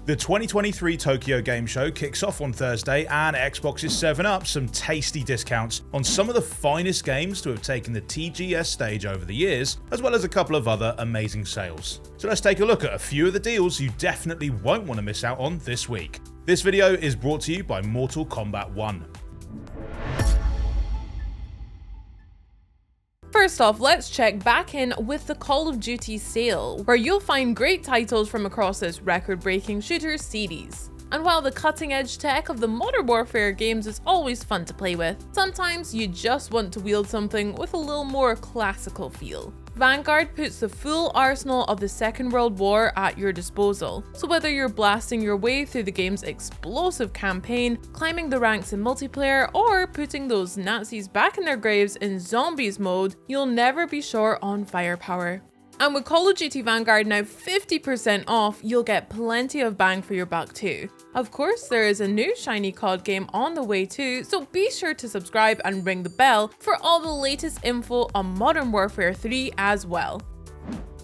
The 2023 Tokyo Game Show kicks off on Thursday, and Xbox is serving up some tasty discounts on some of the finest games to have taken the TGS stage over the years, as well as a couple of other amazing sales. So let's take a look at a few of the deals you definitely won't want to miss out on this week. This video is brought to you by Mortal Kombat 1. First off, let's check back in with the Call of Duty sale, where you'll find great titles from across this record-breaking shooter series. And while the cutting-edge tech of the Modern Warfare games is always fun to play with, sometimes you just want to wield something with a little more classical feel. Vanguard puts the full arsenal of the Second World War at your disposal, so whether you're blasting your way through the game's explosive campaign, climbing the ranks in multiplayer, or putting those Nazis back in their graves in zombies mode, you'll never be short on firepower. And with Call of Duty Vanguard now 50% off, you'll get plenty of bang for your buck too. Of course, there is a new shiny COD game on the way too, so be sure to subscribe and ring the bell for all the latest info on Modern Warfare 3 as well.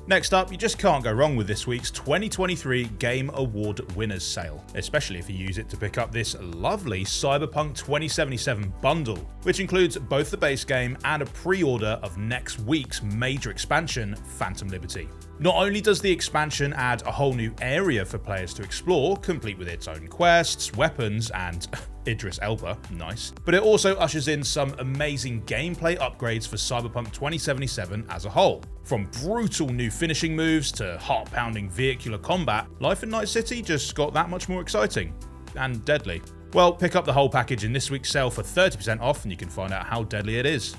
Next up, you just can't go wrong with this week's 2023 Game Award Winners sale, especially if you use it to pick up this lovely Cyberpunk 2077 bundle, which includes both the base game and a pre-order of next week's major expansion, Phantom Liberty. Not only does the expansion add a whole new area for players to explore, complete with its own quests, weapons, and Idris Elba, nice, but it also ushers in some amazing gameplay upgrades for Cyberpunk 2077 as a whole. From brutal new finishing moves to heart-pounding vehicular combat, life in Night City just got that much more exciting. And deadly. Well, pick up the whole package in this week's sale for 30% off and you can find out how deadly it is.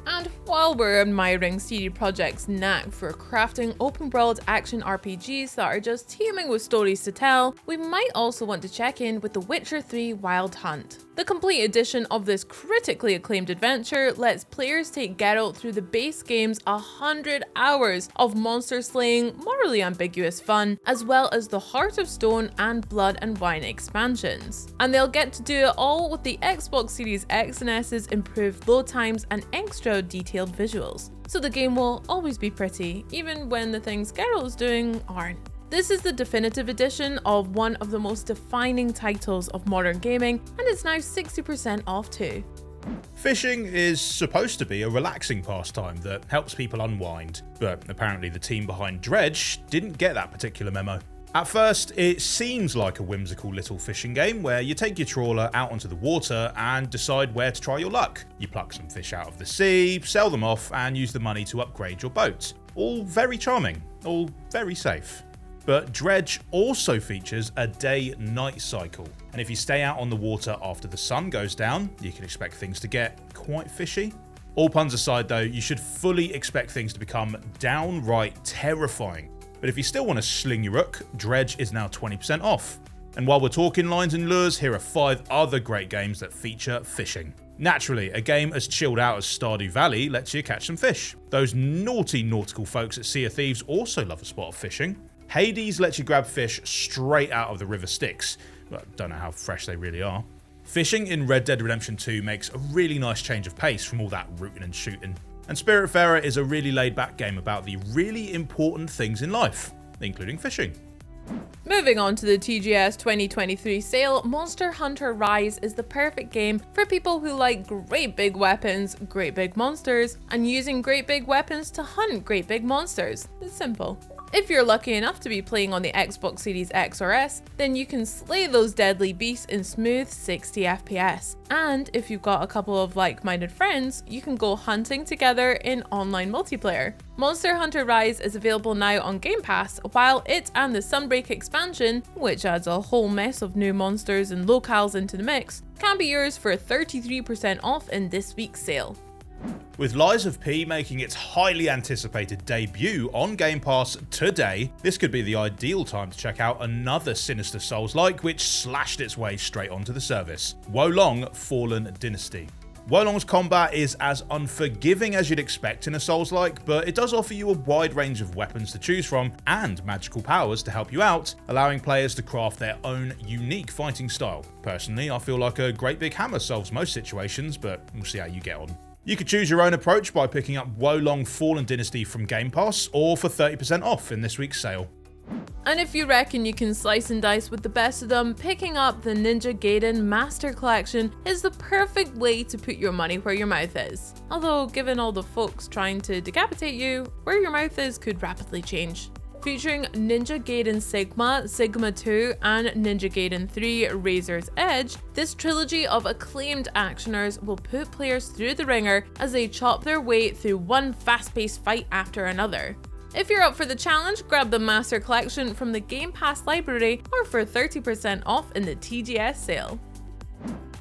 And while we're admiring CD Projekt's knack for crafting open-world action RPGs that are just teeming with stories to tell, we might also want to check in with The Witcher 3 Wild Hunt. The complete edition of this critically acclaimed adventure lets players take Geralt through the base game's 100 hours of monster slaying, morally ambiguous fun, as well as the Heart of Stone and Blood and Wine expansions. And they'll get to do it all with the Xbox Series X and S's improved load times and extra detailed visuals. So the game will always be pretty, even when the things Geralt is doing aren't. This is the definitive edition of one of the most defining titles of modern gaming, and it's now 60% off too. Fishing is supposed to be a relaxing pastime that helps people unwind, but apparently the team behind Dredge didn't get that particular memo. At first, it seems like a whimsical little fishing game where you take your trawler out onto the water and decide where to try your luck. You pluck some fish out of the sea, sell them off, and use the money to upgrade your boat. All very charming, all very safe. But Dredge also features a day-night cycle, and if you stay out on the water after the sun goes down, you can expect things to get quite fishy. All puns aside though, you should fully expect things to become downright terrifying. But if you still want to sling your hook, Dredge is now 20% off. And while we're talking lines and lures, here are 5 other great games that feature fishing. Naturally, a game as chilled out as Stardew Valley lets you catch some fish. Those naughty nautical folks at Sea of Thieves also love a spot of fishing. Hades lets you grab fish straight out of the river Styx, but don't know how fresh they really are. Fishing in Red Dead Redemption 2 makes a really nice change of pace from all that rooting and shooting. And Spiritfarer is a really laid-back game about the really important things in life, including fishing. Moving on to the TGS 2023 sale, Monster Hunter Rise is the perfect game for people who like great big weapons, great big monsters, and using great big weapons to hunt great big monsters. It's simple. If you're lucky enough to be playing on the Xbox Series X or S, then you can slay those deadly beasts in smooth 60 FPS. And if you've got a couple of like-minded friends, you can go hunting together in online multiplayer. Monster Hunter Rise is available now on Game Pass, while it and the Sunbreak expansion, which adds a whole mess of new monsters and locales into the mix, can be yours for 33% off in this week's sale. With Lies of P making its highly anticipated debut on Game Pass today, this could be the ideal time to check out another sinister Souls-like which slashed its way straight onto the service, Wo Long Fallen Dynasty. Wo Long's combat is as unforgiving as you'd expect in a Souls-like, but it does offer you a wide range of weapons to choose from and magical powers to help you out, allowing players to craft their own unique fighting style. Personally, I feel like a great big hammer solves most situations, but we'll see how you get on. You could choose your own approach by picking up Wo Long Fallen Dynasty from Game Pass, or for 30% off in this week's sale. And if you reckon you can slice and dice with the best of them, picking up the Ninja Gaiden Master Collection is the perfect way to put your money where your mouth is. Although, given all the folks trying to decapitate you, where your mouth is could rapidly change. Featuring Ninja Gaiden Sigma, Sigma 2, and Ninja Gaiden 3 Razor's Edge, this trilogy of acclaimed actioners will put players through the ringer as they chop their way through one fast-paced fight after another. If you're up for the challenge, grab the Master Collection from the Game Pass library or for 30% off in the TGS sale.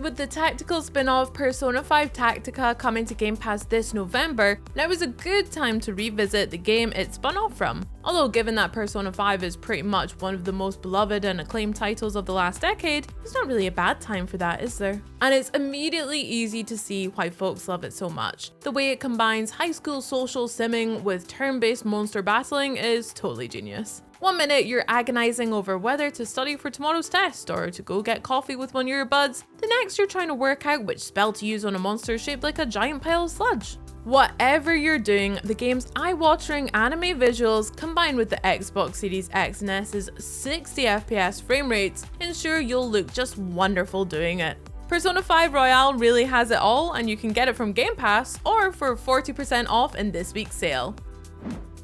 With the tactical spin-off Persona 5 Tactica coming to Game Pass this November, now is a good time to revisit the game it spun off from. Although given that Persona 5 is pretty much one of the most beloved and acclaimed titles of the last decade, it's not really a bad time for that, is there? And it's immediately easy to see why folks love it so much. The way it combines high school social simming with turn-based monster battling is totally genius. One minute you're agonizing over whether to study for tomorrow's test or to go get coffee with one of your buds, the next you're trying to work out which spell to use on a monster shaped like a giant pile of sludge. Whatever you're doing, the game's eye-watering anime visuals combined with the Xbox Series X and S's 60 FPS frame rates ensure you'll look just wonderful doing it. Persona 5 Royale really has it all, and you can get it from Game Pass or for 40% off in this week's sale.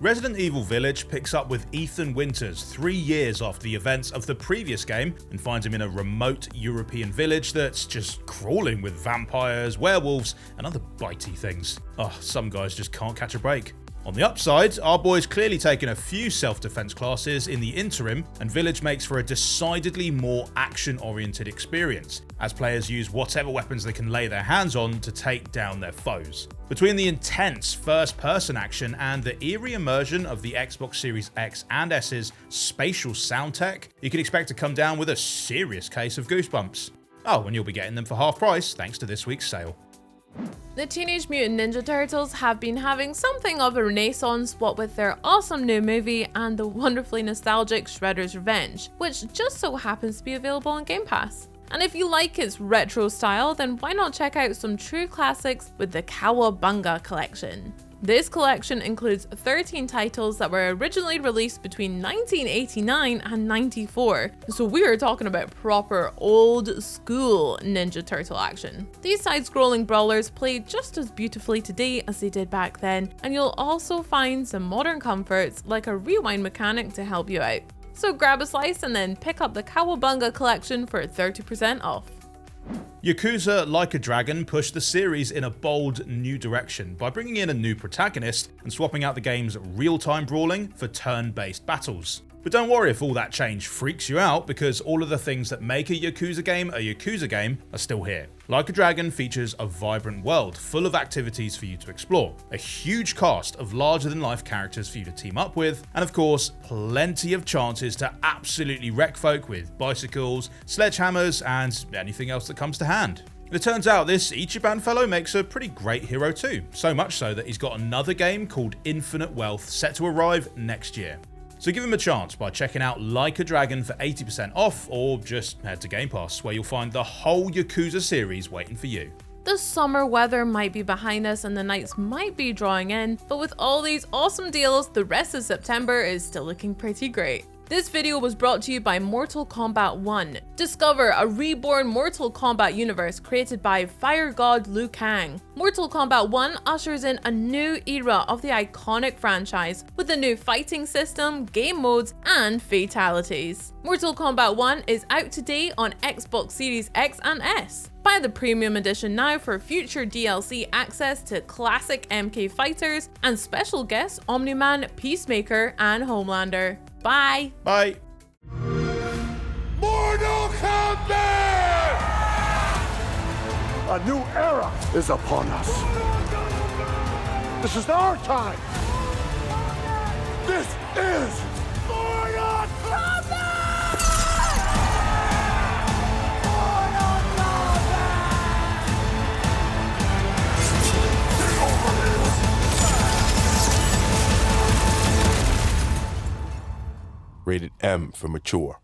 Resident Evil Village picks up with Ethan Winters 3 years after the events of the previous game and finds him in a remote European village that's just crawling with vampires, werewolves, and other bitey things. Oh, some guys just can't catch a break. On the upside, our boy's clearly taken a few self-defense classes in the interim, and Village makes for a decidedly more action-oriented experience, as players use whatever weapons they can lay their hands on to take down their foes. Between the intense first-person action and the eerie immersion of the Xbox Series X and S's spatial sound tech, you can expect to come down with a serious case of goosebumps. Oh, and you'll be getting them for half price thanks to this week's sale. The Teenage Mutant Ninja Turtles have been having something of a renaissance, what with their awesome new movie and the wonderfully nostalgic Shredder's Revenge, which just so happens to be available on Game Pass. And if you like its retro style, then why not check out some true classics with the Cowabunga collection. This collection includes 13 titles that were originally released between 1989 and 94, so we are talking about proper old school Ninja Turtle action. These side-scrolling brawlers play just as beautifully today as they did back then, and you'll also find some modern comforts like a rewind mechanic to help you out. So grab a slice and then pick up the Cowabunga collection for 30% off. Yakuza Like a Dragon pushed the series in a bold new direction by bringing in a new protagonist and swapping out the game's real-time brawling for turn-based battles. But don't worry if all that change freaks you out, because all of the things that make a Yakuza game are still here. Like a Dragon features a vibrant world full of activities for you to explore, a huge cast of larger-than-life characters for you to team up with, and of course, plenty of chances to absolutely wreck folk with bicycles, sledgehammers, and anything else that comes to hand. It turns out this Ichiban fellow makes a pretty great hero too, so much so that he's got another game called Infinite Wealth set to arrive next year. So give him a chance by checking out Like a Dragon for 80% off, or just head to Game Pass where you'll find the whole Yakuza series waiting for you. The summer weather might be behind us and the nights might be drawing in, but with all these awesome deals, the rest of September is still looking pretty great. This video was brought to you by Mortal Kombat 1. Discover a reborn Mortal Kombat universe created by Fire God Liu Kang. Mortal Kombat 1 ushers in a new era of the iconic franchise with a new fighting system, game modes, and fatalities. Mortal Kombat 1 is out today on Xbox Series X and S. Buy the premium edition now for future DLC access to classic MK fighters and special guests Omni-Man, Peacemaker, and Homelander. Bye! Bye! Mortal Kombat! A new era is upon us. This is our time. This is Mortal Kombat! Mortal Kombat! Rated M for mature.